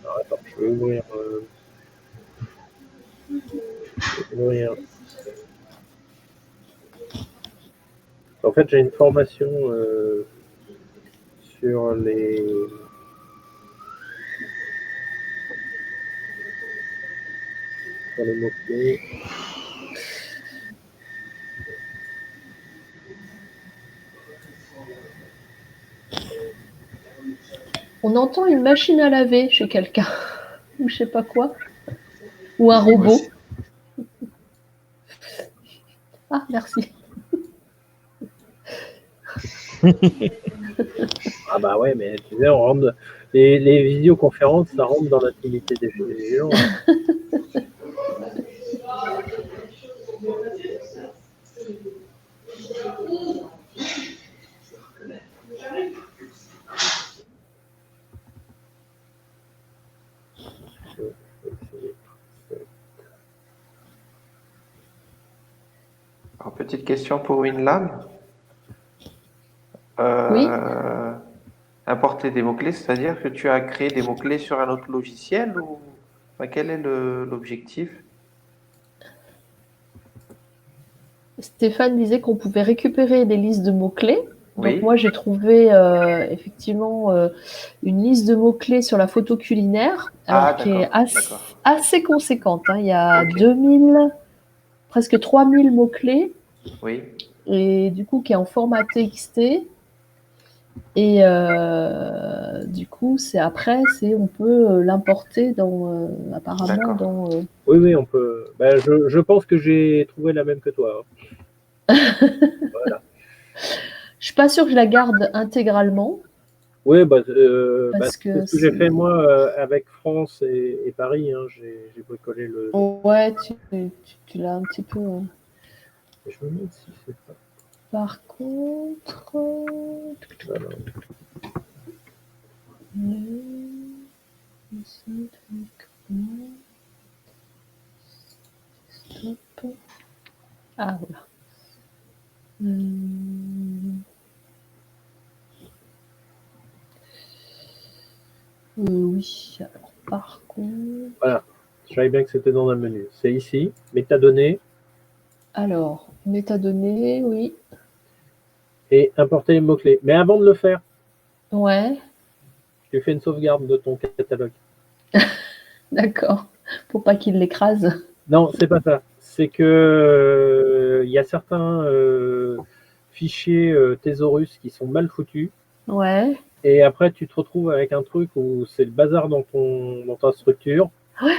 Alors, attends, je vais ouvrir. En fait, j'ai une formation sur les mots-clés. On entend une machine à laver chez quelqu'un. ou je sais pas quoi. Ou un robot. Ah, merci. Ah bah ouais, mais tu sais, on rentre... les visioconférences, ça rentre dans l'intimité des gens. Alors, petite question pour WinLab. Oui. Importer des mots-clés, c'est-à-dire que tu as créé des mots-clés sur un autre logiciel ou enfin, quel est l'objectif? Stéphane disait qu'on pouvait récupérer des listes de mots-clés. Donc Oui. moi, j'ai trouvé effectivement une liste de mots-clés sur la photo culinaire, alors Ah, qui est d'accord. assez conséquente, hein. Il y a Ok. 2000, presque 3000 mots-clés, Oui. et du coup, qui est en format TXT. Et du coup, on peut l'importer apparemment D'accord. dans. Oui, on peut. Bah, je pense que j'ai trouvé la même que toi, hein. Voilà. Je suis pas sûre que je la garde intégralement Oui, parce c'est que ce que j'ai fait moi avec France et Paris. Hein. J'ai bricolé le. ouais, tu l'as un petit peu. Je me demande si c'est pas. Par contre, Voilà. stop. Ah voilà. Oui. Alors par contre, Voilà. Je savais bien que c'était dans un menu. C'est ici, métadonnées alors métadonnées, oui. et importer les mots-clés. Mais avant de le faire, Ouais, tu fais une sauvegarde de ton catalogue. d'accord. Pour pas qu'il l'écrase. Non, c'est pas ça. C'est que il y a certains fichiers thésaurus qui sont mal foutus. Ouais. Et après, tu te retrouves avec un truc où c'est le bazar dans ta structure. Ouais.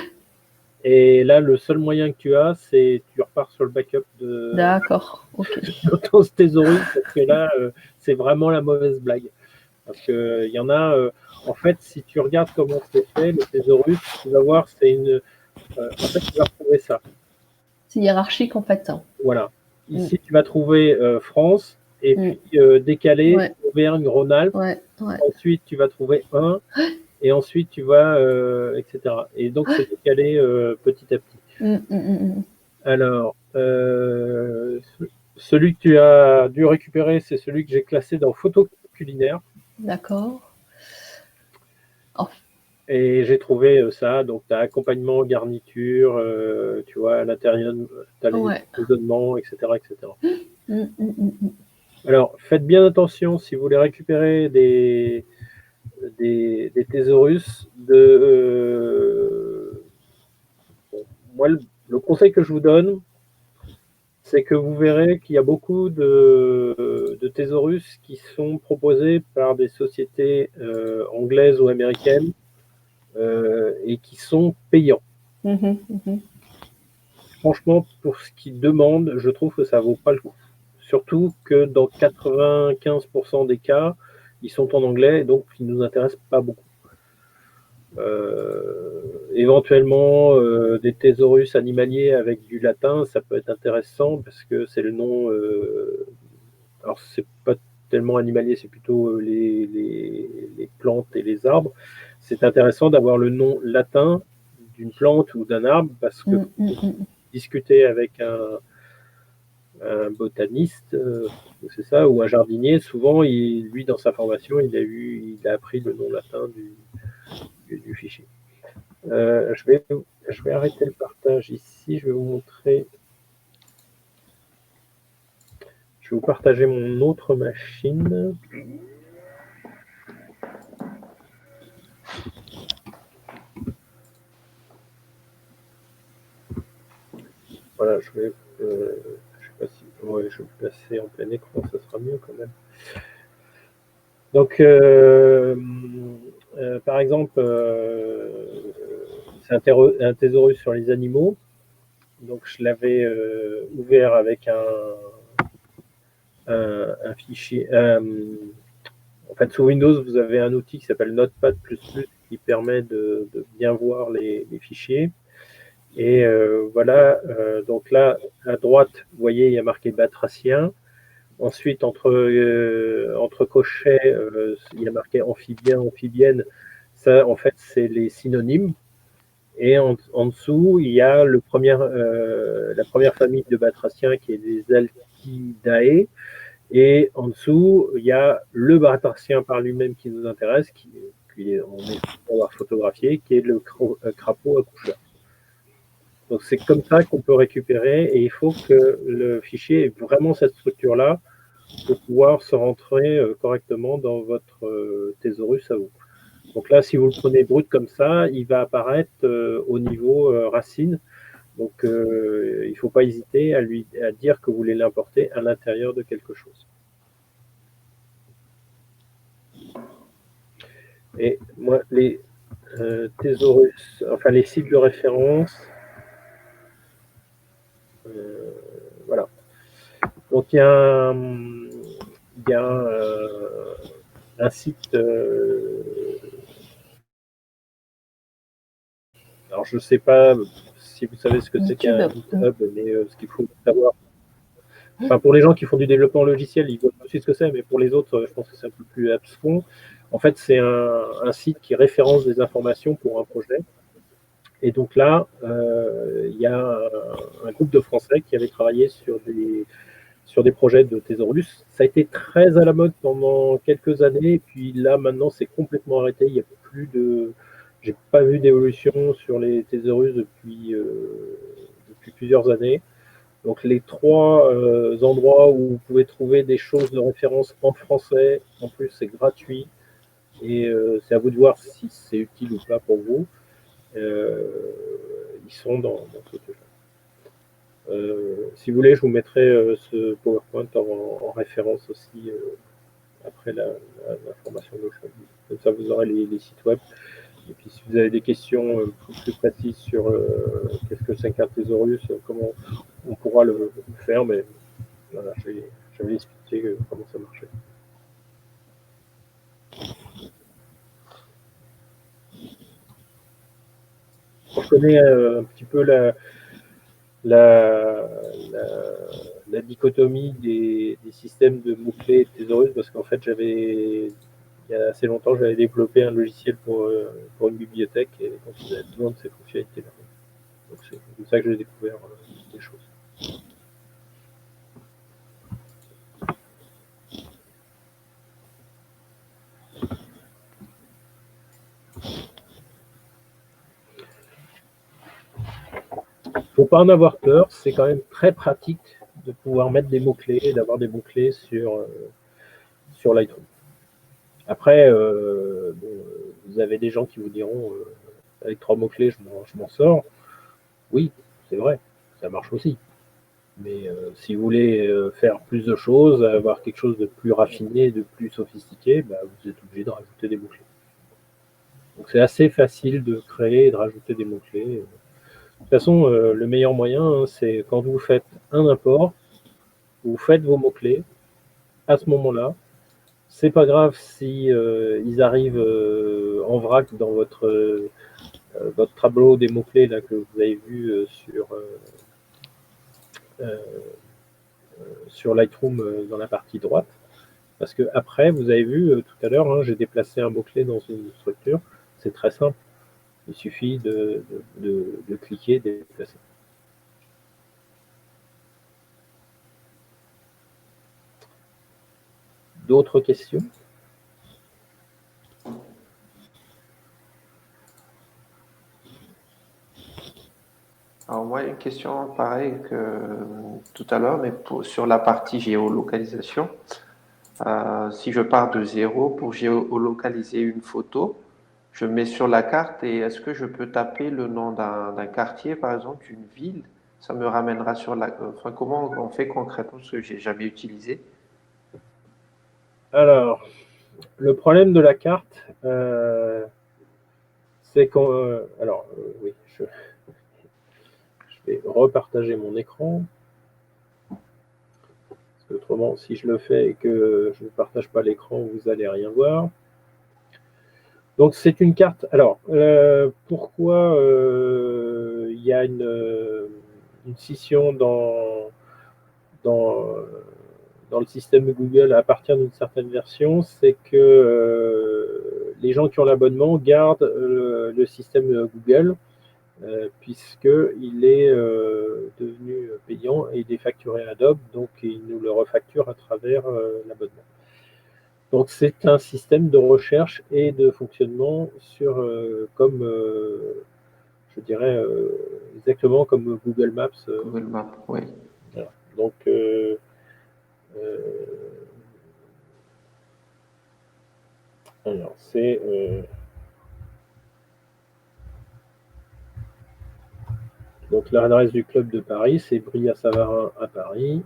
Et là, le seul moyen que tu as, c'est tu repars sur le backup de D'accord. Ok. ton thésaurus, parce que là, c'est vraiment la mauvaise blague. Parce que il y en a, en fait, si tu regardes comment c'est fait, le thésaurus, tu vas voir, c'est une. En fait, tu vas retrouver ça. C'est hiérarchique en fait, hein. Voilà. Ici, tu vas trouver France, et puis décalé, Ouais. Auvergne-Rhône-Alpes. Ouais. Ensuite, tu vas trouver un, et ensuite, tu vas, etc. Et donc, c'est décalé petit à petit. Alors, celui que tu as dû récupérer, c'est celui que j'ai classé dans photo culinaire. D'accord. Et j'ai trouvé ça. Donc, tu as accompagnement, garniture, tu vois, à l'intérieur, tu as les Ouais. assaisonnements, etc., etc. Alors, faites bien attention si vous voulez récupérer des thésaurus. Moi, le conseil que je vous donne, c'est que vous verrez qu'il y a beaucoup de thésaurus qui sont proposés par des sociétés anglaises ou américaines et qui sont payants. Franchement, pour ce qu'ils demandent, je trouve que ça vaut pas le coup. Surtout que dans 95% des cas, ils sont en anglais, donc ils nous intéressent pas beaucoup. Éventuellement, des thésaurus animaliers avec du latin, ça peut être intéressant parce que c'est le nom. Alors, c'est pas tellement animalier, c'est plutôt les plantes et les arbres. C'est intéressant d'avoir le nom latin d'une plante ou d'un arbre parce que discuter avec un botaniste, c'est ça, ou un jardinier, souvent, lui, dans sa formation, il a appris le nom latin du fichier. Je vais arrêter le partage ici. Je vais vous montrer. Je vais vous partager mon autre machine. Voilà, je sais pas si, ouais, je vais le passer en plein écran, ça sera mieux quand même. Donc, par exemple, c'est un thésaurus sur les animaux. Donc je l'avais ouvert avec un fichier. En fait, sous Windows, vous avez un outil qui s'appelle Notepad++ qui permet de bien voir les fichiers. Et voilà, donc là, à droite, vous voyez, il y a marqué batracien. Ensuite, entre cochets, il y a marqué amphibien, amphibienne. Ça, en fait, c'est les synonymes. Et en dessous, il y a la première famille de batraciens qui est des Altidae. Et en dessous, il y a le batracien par lui-même qui nous intéresse, on est avoir photographié, qui est le crapaud accoucheur. Donc c'est comme ça qu'on peut récupérer, et il faut que le fichier ait vraiment cette structure-là pour pouvoir se rentrer correctement dans votre thésaurus à vous. Donc là, si vous le prenez brut comme ça, il va apparaître au niveau racine. Donc il ne faut pas hésiter à dire que vous voulez l'importer à l'intérieur de quelque chose. Et moi, les thésaurus, enfin les sites de référence, voilà. Donc il y a un site. Alors je ne sais pas si vous savez ce que c'est qu'un GitHub, mais ce qu'il faut savoir. Enfin, pour les gens qui font du développement logiciel, ils voient aussi ce que c'est, mais pour les autres, je pense que c'est un peu plus abscon. En fait, c'est un site qui référence des informations pour un projet. Et donc là, il y a un groupe de Français qui avait travaillé sur des projets de thésaurus. Ça a été très à la mode pendant quelques années, et puis là, maintenant, c'est complètement arrêté. Il n'y a plus de... J'ai pas vu d'évolution sur les thésaurus depuis plusieurs années. Donc les 3 endroits où vous pouvez trouver des choses de référence en français, en plus c'est gratuit, et c'est à vous de voir si c'est utile ou pas pour vous. Ils sont dans ce truc. Si vous voulez, je vous mettrai ce PowerPoint en référence aussi après la formation d'aujourd'hui. Comme ça, vous aurez les sites web. Et puis, si vous avez des questions plus précises sur qu'est-ce que c'est qu'un thésaurus, comment on pourra le faire, mais voilà, j'avais expliqué comment ça marchait. Je connais un petit peu la dichotomie des systèmes de mots-clés et de thésaurus, parce qu'en fait, il y a assez longtemps, j'avais développé un logiciel pour une bibliothèque, et donc il avait besoin de ces fonctionnalités-là. Donc c'est comme ça que j'ai découvert des choses. Faut pas en avoir peur, c'est quand même très pratique de pouvoir mettre des mots-clés et d'avoir des mots-clés sur Lightroom. Après, vous avez des gens qui vous diront avec 3 mots-clés, je m'en sors. Oui, c'est vrai, ça marche aussi. Mais si vous voulez faire plus de choses, avoir quelque chose de plus raffiné, de plus sophistiqué, bah, vous êtes obligé de rajouter des mots-clés. Donc c'est assez facile de créer et de rajouter des mots-clés. De toute façon, le meilleur moyen, c'est quand vous faites un import, vous faites vos mots-clés. À ce moment-là, c'est pas grave si ils arrivent en vrac dans votre tableau des mots-clés là que vous avez vu sur Lightroom dans la partie droite. Parce que après, vous avez vu tout à l'heure, hein, j'ai déplacé un mot-clé dans une structure. C'est très simple. Il suffit de cliquer, de déplacer. D'autres questions? Alors moi, une question pareille que tout à l'heure, mais sur la partie géolocalisation. Si je pars de 0 pour géolocaliser une photo, je mets sur la carte et est-ce que je peux taper le nom d'un quartier, par exemple, d'une ville? Ça me ramènera sur la... Enfin, comment on fait concrètement, parce que j'ai jamais utilisé? Alors, le problème de la carte, c'est quand... oui, je vais repartager mon écran. Parce que autrement, si je le fais et que je ne partage pas l'écran, vous n'allez rien voir. Donc c'est une carte. Alors, pourquoi il y a une scission dans le système Google à partir d'une certaine version, c'est que les gens qui ont l'abonnement gardent le système Google, puisqu'il est devenu payant et il est facturé à Adobe, donc ils nous le refacturent à travers l'abonnement. Donc c'est un système de recherche et de fonctionnement sur comme je dirais exactement comme Google Maps. Google Maps, oui. Voilà. Donc alors c'est donc l'adresse du club de Paris, c'est Bria-Savarin à Paris.